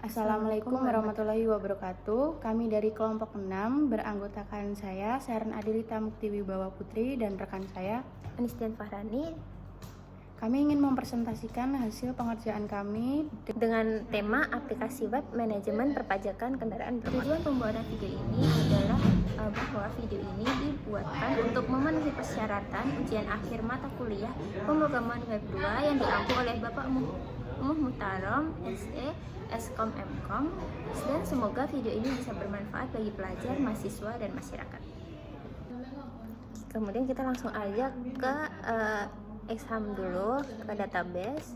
Assalamualaikum warahmatullahi wabarakatuh. Kami dari kelompok 6 beranggotakan saya, Sharon Adelita Mukti Wibawa Putri, dan rekan saya, Anistian Fahrani, kami ingin mempresentasikan hasil pengerjaan kami dengan tema aplikasi web manajemen perpajakan kendaraan bermotor. Tujuan pembuatan video ini adalah bahwa video ini dibuatkan untuk memenuhi persyaratan ujian akhir mata kuliah pemrograman web 2 yang diampu oleh Bapak Muhtarom SE Eskom Mkom, dan semoga video ini bisa bermanfaat bagi pelajar, mahasiswa, dan masyarakat. Kemudian kita langsung aja ke exam dulu, ke database.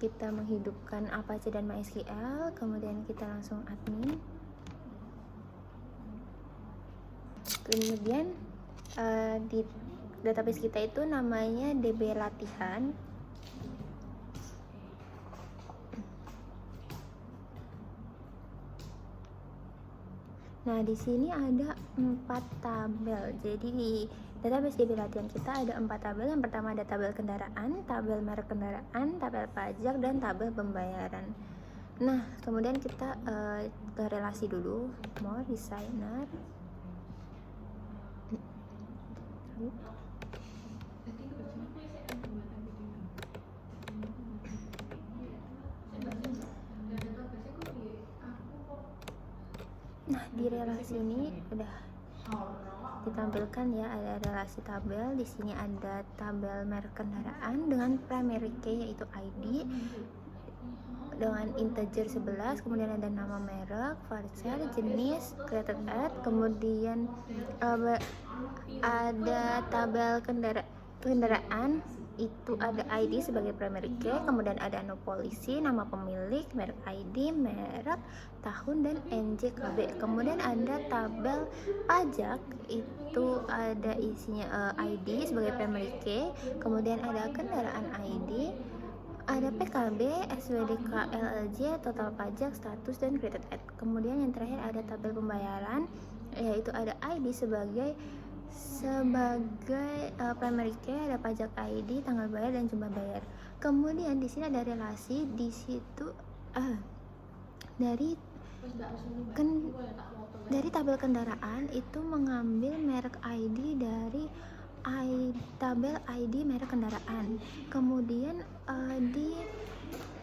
Kita menghidupkan Apache dan MySQL, kemudian kita langsung admin. Kemudian di database kita itu namanya DB Latihan. Nah, di sini ada 4 tabel. Jadi di database DB Latihan kita ada 4 tabel. Yang pertama ada tabel kendaraan, tabel merek kendaraan, tabel pajak, dan tabel pembayaran. Nah, kemudian kita ke relasi dulu. More designer. Nah, di relasi ini udah ditampilkan ya, ada relasi tabel. Di sini ada tabel merek kendaraan dengan primary key yaitu ID dengan integer 11, kemudian ada nama merek, varchar, jenis, created at, kemudian ada tabel kendaraan itu ada ID sebagai primary key, kemudian ada no polisi, nama pemilik, merek ID, merek, tahun, dan NJKB. Kemudian ada tabel pajak, itu ada isinya ID sebagai primary key, kemudian ada kendaraan ID, ada PKB, SWDK, LLJ, total pajak, status, dan created at. Kemudian yang terakhir ada tabel pembayaran, yaitu ada ID sebagai primary key, ada pajak ID, tanggal bayar, dan jumlah bayar. Kemudian di sini ada relasi, di situ dari tabel kendaraan itu mengambil merek ID dari tabel ID merek kendaraan. Kemudian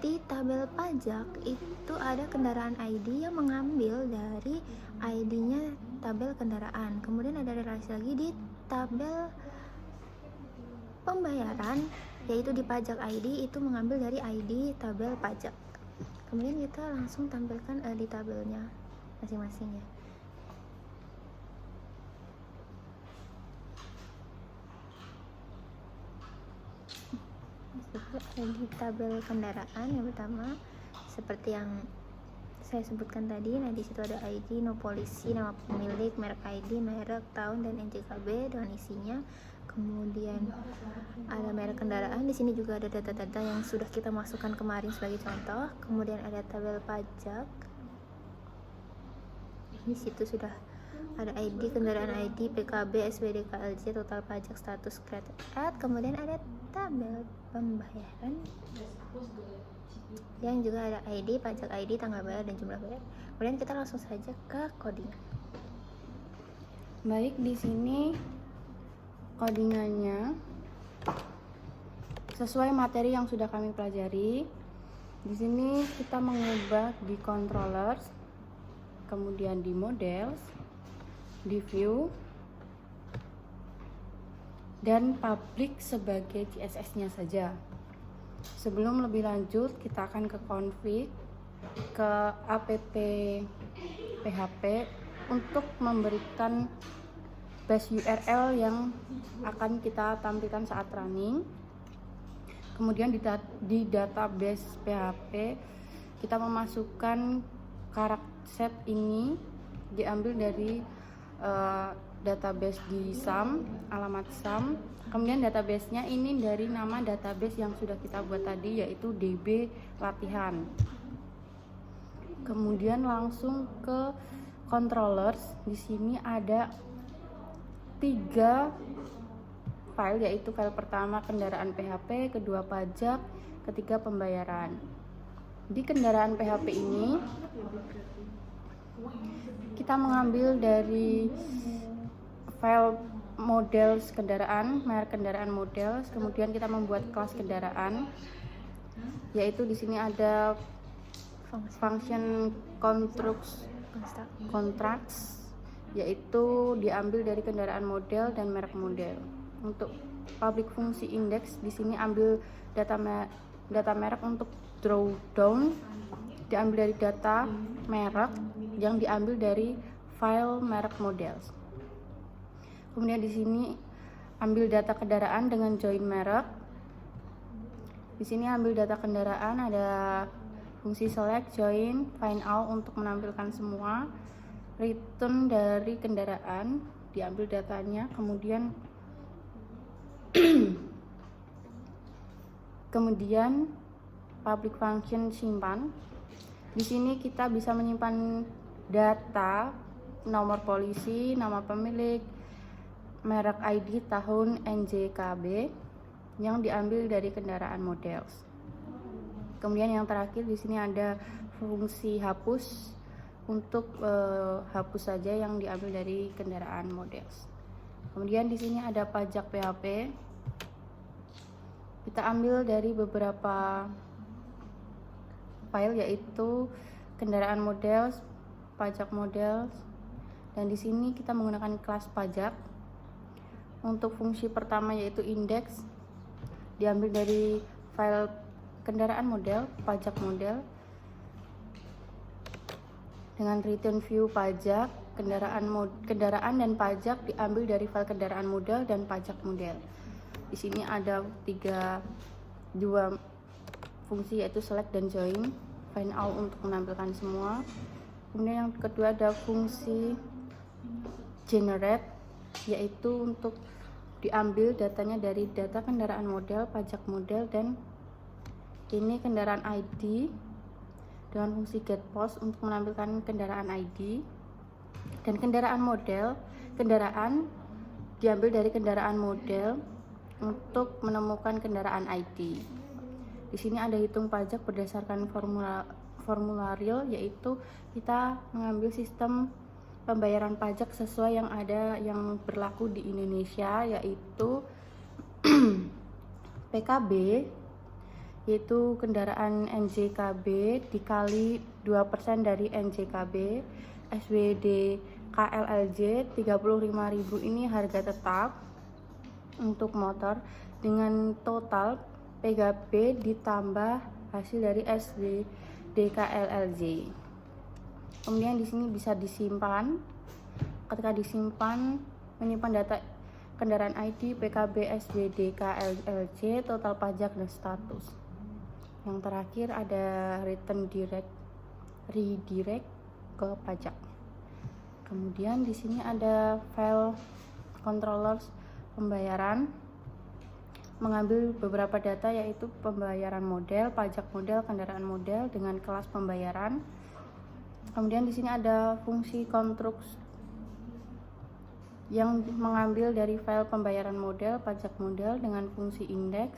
di tabel pajak itu ada kendaraan ID yang mengambil dari ID-nya tabel kendaraan. Kemudian ada relasi lagi di tabel pembayaran, yaitu di pajak ID itu mengambil dari ID tabel pajak. Kemudian kita langsung tampilkan di tabelnya masing-masing ya. Di tabel kendaraan yang pertama seperti yang saya sebutkan tadi. Nah, di situ ada ID, no polisi, nama pemilik, merek ID, merek, tahun, dan NJKB dengan isinya. Kemudian ada merek kendaraan. Di sini juga ada data-data yang sudah kita masukkan kemarin sebagai contoh. Kemudian ada tabel pajak. Di situ sudah ada ID, kendaraan ID, PKB, SWDK, LJ, total pajak, status, created at. Kemudian ada tabel pembayaran yang juga ada ID, pajak ID, tanggal bayar, dan jumlah bayar. Kemudian kita langsung saja ke codingan. baik di sini codingannya sesuai materi yang sudah kami pelajari. Di sini kita mengubah di controllers, kemudian di models, di view, dan public sebagai CSS-nya saja. Sebelum lebih lanjut, kita akan ke config, ke app php untuk memberikan base URL yang akan kita tampilkan saat running. Kemudian di database PHP kita memasukkan karakter set ini diambil dari database di SAM, alamat SAM. Kemudian database-nya ini dari nama database yang sudah kita buat tadi, yaitu DB Latihan. Kemudian langsung ke controllers. Di sini ada 3 file, yaitu file pertama kendaraan PHP, kedua pajak, ketiga pembayaran. Di kendaraan PHP ini kita mengambil dari file model kendaraan, merek kendaraan model, kemudian kita membuat kelas kendaraan, yaitu di sini ada function contracts, yaitu diambil dari kendaraan model dan merek model. Untuk public fungsi index di sini ambil data merek. Untuk drawdown diambil dari data merek yang diambil dari file merek model. Kemudian di sini ambil data kendaraan dengan join merek. Di sini ambil data kendaraan, ada fungsi select, join, find out untuk menampilkan semua. Return dari kendaraan diambil datanya, kemudian public function simpan. Di sini kita bisa menyimpan data nomor polisi, nama pemilik, merek ID, tahun, NJKB yang diambil dari kendaraan model. Kemudian yang terakhir di sini ada fungsi hapus untuk hapus saja yang diambil dari kendaraan model. Kemudian di sini ada pajak PHP. Kita ambil dari beberapa file, yaitu kendaraan model, pajak model, dan di sini kita menggunakan kelas pajak. Untuk fungsi pertama yaitu indeks, diambil dari file kendaraan model, pajak model, dengan return view pajak, kendaraan dan pajak diambil dari file kendaraan model dan pajak model. Di sini ada dua fungsi, yaitu select dan join, find out untuk menampilkan semua. Kemudian yang kedua ada fungsi generate, yaitu untuk diambil datanya dari data kendaraan model, pajak model, dan ini kendaraan ID dengan fungsi get post untuk menampilkan kendaraan ID. Dan kendaraan diambil dari kendaraan model untuk menemukan kendaraan ID. Di sini ada hitung pajak berdasarkan formulario, yaitu kita mengambil sistem pembayaran pajak sesuai yang berlaku di Indonesia, yaitu PKB, yaitu kendaraan NJKB dikali 2% dari NJKB, SWD KLLJ 35.000 ini harga tetap untuk motor, dengan total PKB ditambah hasil dari SWD KLLJ. Kemudian di sini bisa disimpan. Ketika disimpan, menyimpan data kendaraan ID, PKB, SWD, KLLJ, total pajak dan status. Yang terakhir ada redirect ke pajak. Kemudian di sini ada file controllers pembayaran, mengambil beberapa data, yaitu pembayaran model, pajak model, kendaraan model dengan kelas pembayaran. Kemudian di sini ada fungsi construct yang mengambil dari file pembayaran model, pajak model dengan fungsi index.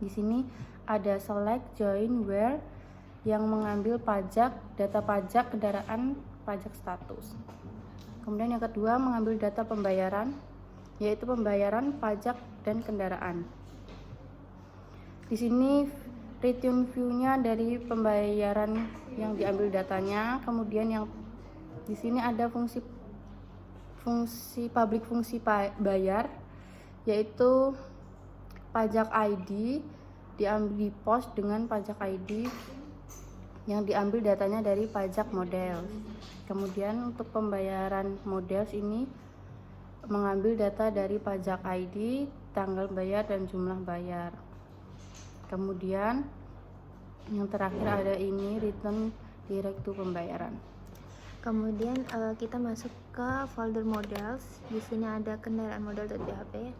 Di sini ada select, join, where yang mengambil data pajak kendaraan, pajak status. Kemudian yang kedua mengambil data pembayaran, yaitu pembayaran pajak dan kendaraan. Di sini return view-nya dari pembayaran yang diambil datanya. Kemudian yang di sini ada fungsi public fungsi bayar, yaitu pajak ID diambil di post dengan pajak ID yang diambil datanya dari pajak model. Kemudian untuk pembayaran model ini mengambil data dari pajak ID, tanggal bayar dan jumlah bayar. Kemudian yang terakhir ada ini return direct to pembayaran. Kemudian kita masuk ke folder models. Di sini ada kendaraan model.php,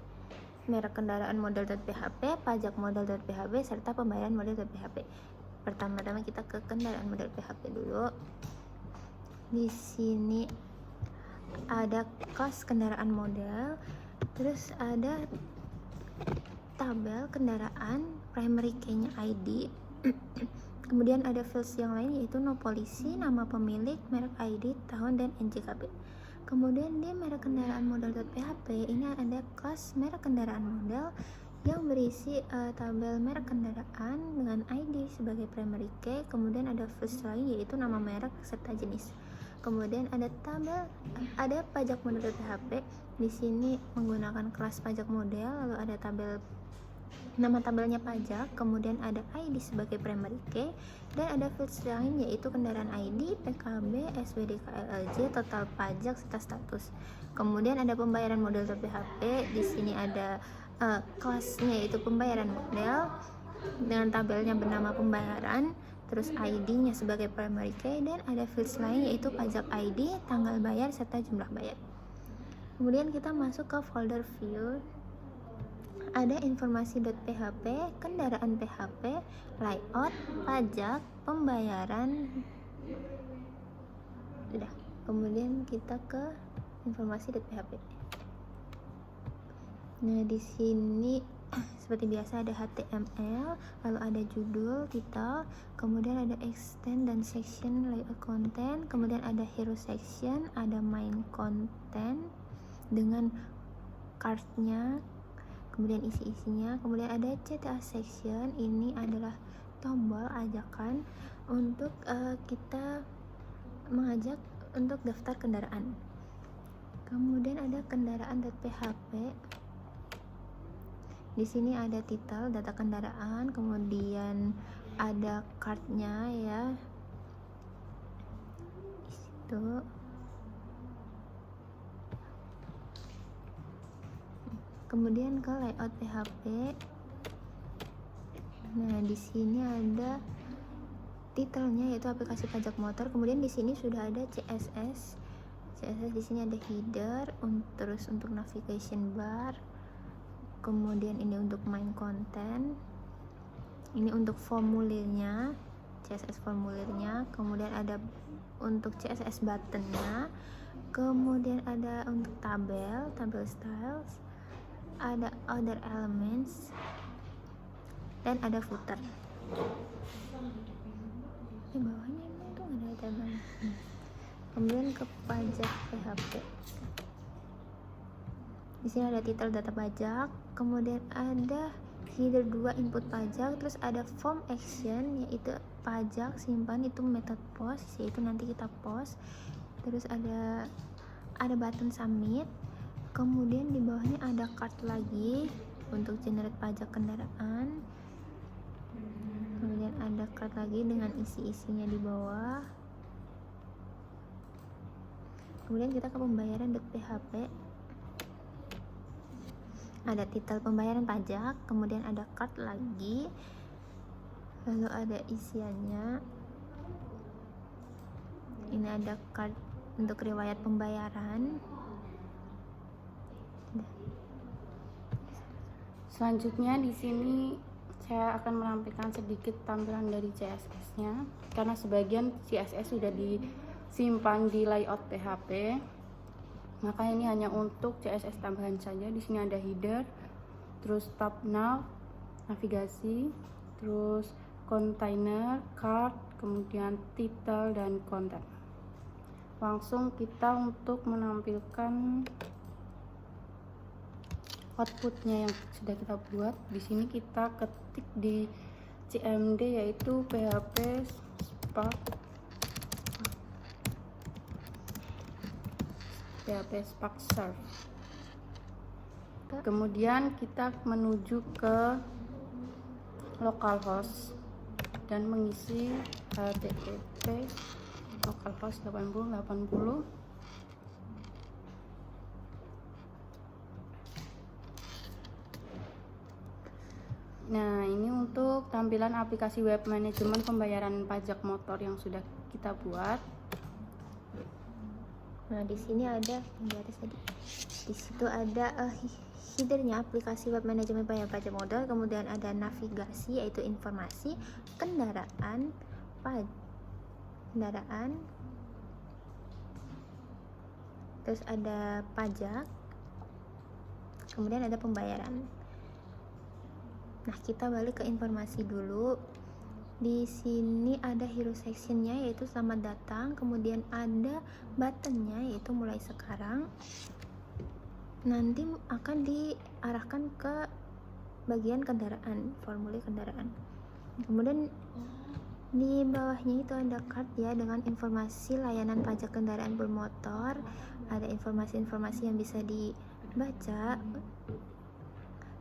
merek kendaraan model.php, pajak model.php, serta pembayaran model.php. Pertama-tama kita ke kendaraan model.php dulu. Di sini ada kos kendaraan model, terus ada tabel kendaraan, primary key-nya ID, Kemudian ada fields yang lain yaitu no polisi, nama pemilik, merek ID, tahun, dan NJKB. Kemudian di merek kendaraan model.php ini ada kelas merek kendaraan model yang berisi tabel merek kendaraan dengan ID sebagai primary key. Kemudian ada fields lain yaitu nama merek serta jenis. Kemudian ada pajak model.php. Di sini menggunakan kelas pajak model, lalu ada nama tabelnya pajak, kemudian ada ID sebagai primary key, dan ada fields lain yaitu kendaraan ID, PKB, SWD, KLLJ, total pajak serta status. Kemudian ada pembayaran model.php. Di sini ada kelasnya yaitu pembayaran model dengan tabelnya bernama pembayaran, terus ID-nya sebagai primary key, dan ada fields lain yaitu pajak ID, tanggal bayar serta jumlah bayar. Kemudian kita masuk ke folder view. Ada informasi.php, kendaraan PHP, layout, pajak, pembayaran. Udah. Kemudian kita ke informasi.php. Nah, di sini seperti biasa ada HTML, lalu ada judul, title, kemudian ada extend dan section layout content, kemudian ada hero section, ada main content dengan card-nya, kemudian isi-isinya, kemudian ada CTA section. Ini adalah tombol ajakan untuk kita mengajak untuk daftar kendaraan. Kemudian ada kendaraan.php. Di sini ada title, data kendaraan, kemudian ada card-nya ya. Di situ. Kemudian ke layout PHP. Nah, di sini ada titelnya yaitu aplikasi pajak motor. Kemudian di sini sudah ada CSS. Di sini ada header, terus untuk navigation bar. Kemudian ini untuk main content. Ini untuk formulirnya, CSS formulirnya. Kemudian ada untuk CSS buttonnya. Kemudian ada untuk tabel styles. Ada other elements, dan ada footer. Di bawahnya itu ada tabel. Kemudian ke pajak PHP. Di sini ada titel data pajak, kemudian ada header 2 input pajak, terus ada form action yaitu pajak simpan, itu method post yaitu nanti kita post. Terus ada button submit. Kemudian di bawahnya ada card lagi untuk generate pajak kendaraan. Kemudian ada card lagi dengan isi-isinya di bawah. Kemudian kita ke pembayaran.php. Ada titel pembayaran pajak, kemudian ada card lagi, lalu ada isiannya. Ini ada card untuk riwayat pembayaran. Selanjutnya di sini saya akan menampilkan sedikit tampilan dari CSS-nya karena sebagian CSS sudah disimpan di layout PHP. Maka ini hanya untuk CSS tambahan saja. Di sini ada header, terus tab nav, navigasi, terus container, card, kemudian title dan content. Langsung kita untuk menampilkan outputnya yang sudah kita buat. Di sini kita ketik di CMD yaitu PHP Spark Serve. Kemudian kita menuju ke localhost dan mengisi http localhost 8080. Nah, ini untuk tampilan aplikasi web manajemen pembayaran pajak motor yang sudah kita buat. Nah, di sini ada di atas tadi. Di situ ada headernya aplikasi web manajemen pembayaran pajak motor, kemudian ada navigasi yaitu informasi, kendaraan, terus ada pajak, kemudian ada pembayaran. Nah, kita balik ke informasi dulu. Di sini ada hero sectionnya yaitu selamat datang, kemudian ada buttonnya yaitu mulai sekarang. Nanti akan diarahkan ke bagian kendaraan, formulir kendaraan. Kemudian di bawahnya itu ada card ya dengan informasi layanan pajak kendaraan bermotor, ada informasi-informasi yang bisa dibaca.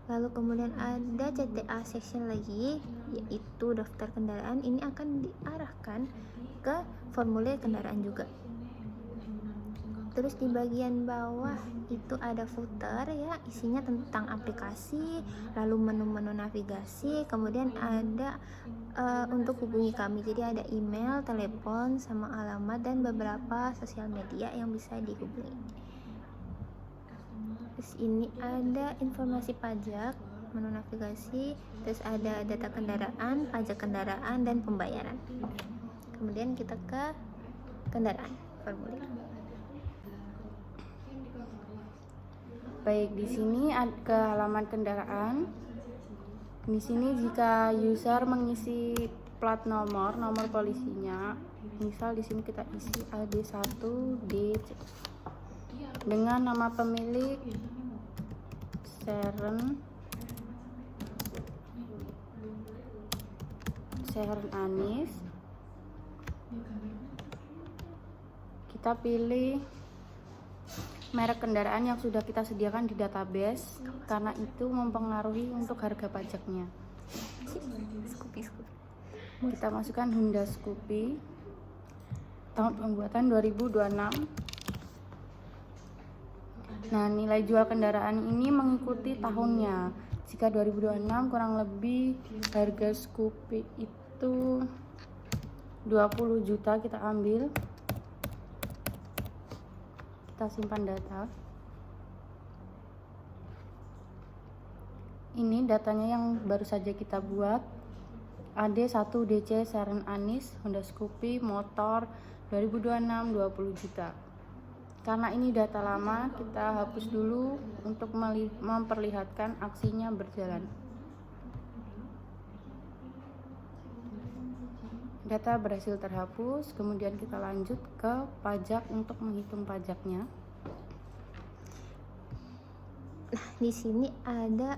Lalu kemudian ada CTA section lagi yaitu daftar kendaraan, ini akan diarahkan ke formulir kendaraan juga. Terus di bagian bawah itu ada footer ya, isinya tentang aplikasi, lalu menu-menu navigasi, kemudian ada untuk hubungi kami, jadi ada email, telepon, sama alamat dan beberapa sosial media yang bisa dihubungi. Terus ini ada informasi pajak, menu navigasi, terus ada data kendaraan, pajak kendaraan, dan pembayaran. Kemudian kita ke kendaraan, formulir. Baik, di sini ke halaman kendaraan. Di sini jika user mengisi plat nomor polisinya, misal di sini kita isi AD1DC dengan nama pemilik Seren Anis. Kita pilih merek kendaraan yang sudah kita sediakan di database karena itu mempengaruhi untuk harga pajaknya. Kita masukkan Honda Scoopy tahun pembuatan 2026. Nah, nilai jual kendaraan ini mengikuti tahunnya. Jika 2026 kurang lebih harga Scoopy itu 20 juta, kita ambil. Kita simpan data. Ini datanya yang baru saja kita buat. AD1DC Seren Anis Honda Scoopy motor 2026 20 juta. Karena ini data lama, kita hapus dulu untuk memperlihatkan aksinya berjalan. Data berhasil terhapus, kemudian kita lanjut ke pajak untuk menghitung pajaknya. Nah, di sini ada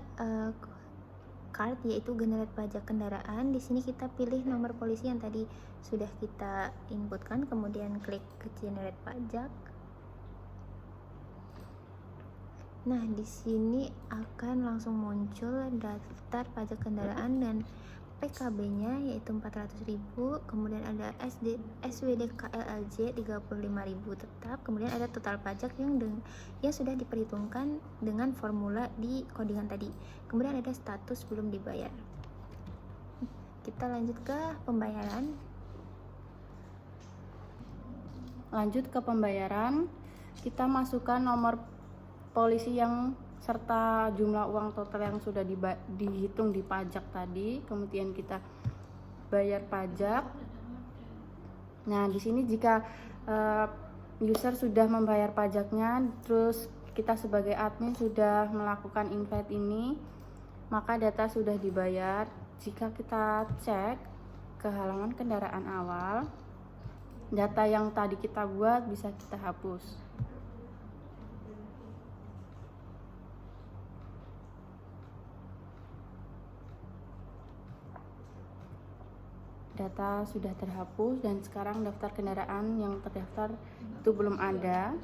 card yaitu generate pajak kendaraan. Di sini kita pilih nomor polisi yang tadi sudah kita inputkan, kemudian klik ke generate pajak. Nah, di sini akan langsung muncul daftar pajak kendaraan dan PKB-nya yaitu 400.000, kemudian ada SWD KLLJ 35.000 tetap, kemudian ada total pajak yang sudah diperhitungkan dengan formula di codingan tadi. Kemudian ada status belum dibayar. Kita lanjut ke pembayaran. Lanjut ke pembayaran, kita masukkan nomor polisi yang serta jumlah uang total yang sudah dihitung di pajak tadi, kemudian kita bayar pajak. Nah, di sini jika user sudah membayar pajaknya, terus kita sebagai admin sudah melakukan invite ini, maka data sudah dibayar. Jika kita cek ke halaman kendaraan awal, data yang tadi kita buat bisa kita hapus. Data sudah terhapus dan sekarang daftar kendaraan yang terdaftar itu belum ada.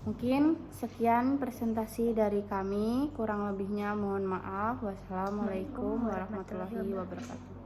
Mungkin sekian presentasi dari kami, kurang lebihnya mohon maaf. Wassalamualaikum warahmatullahi wabarakatuh.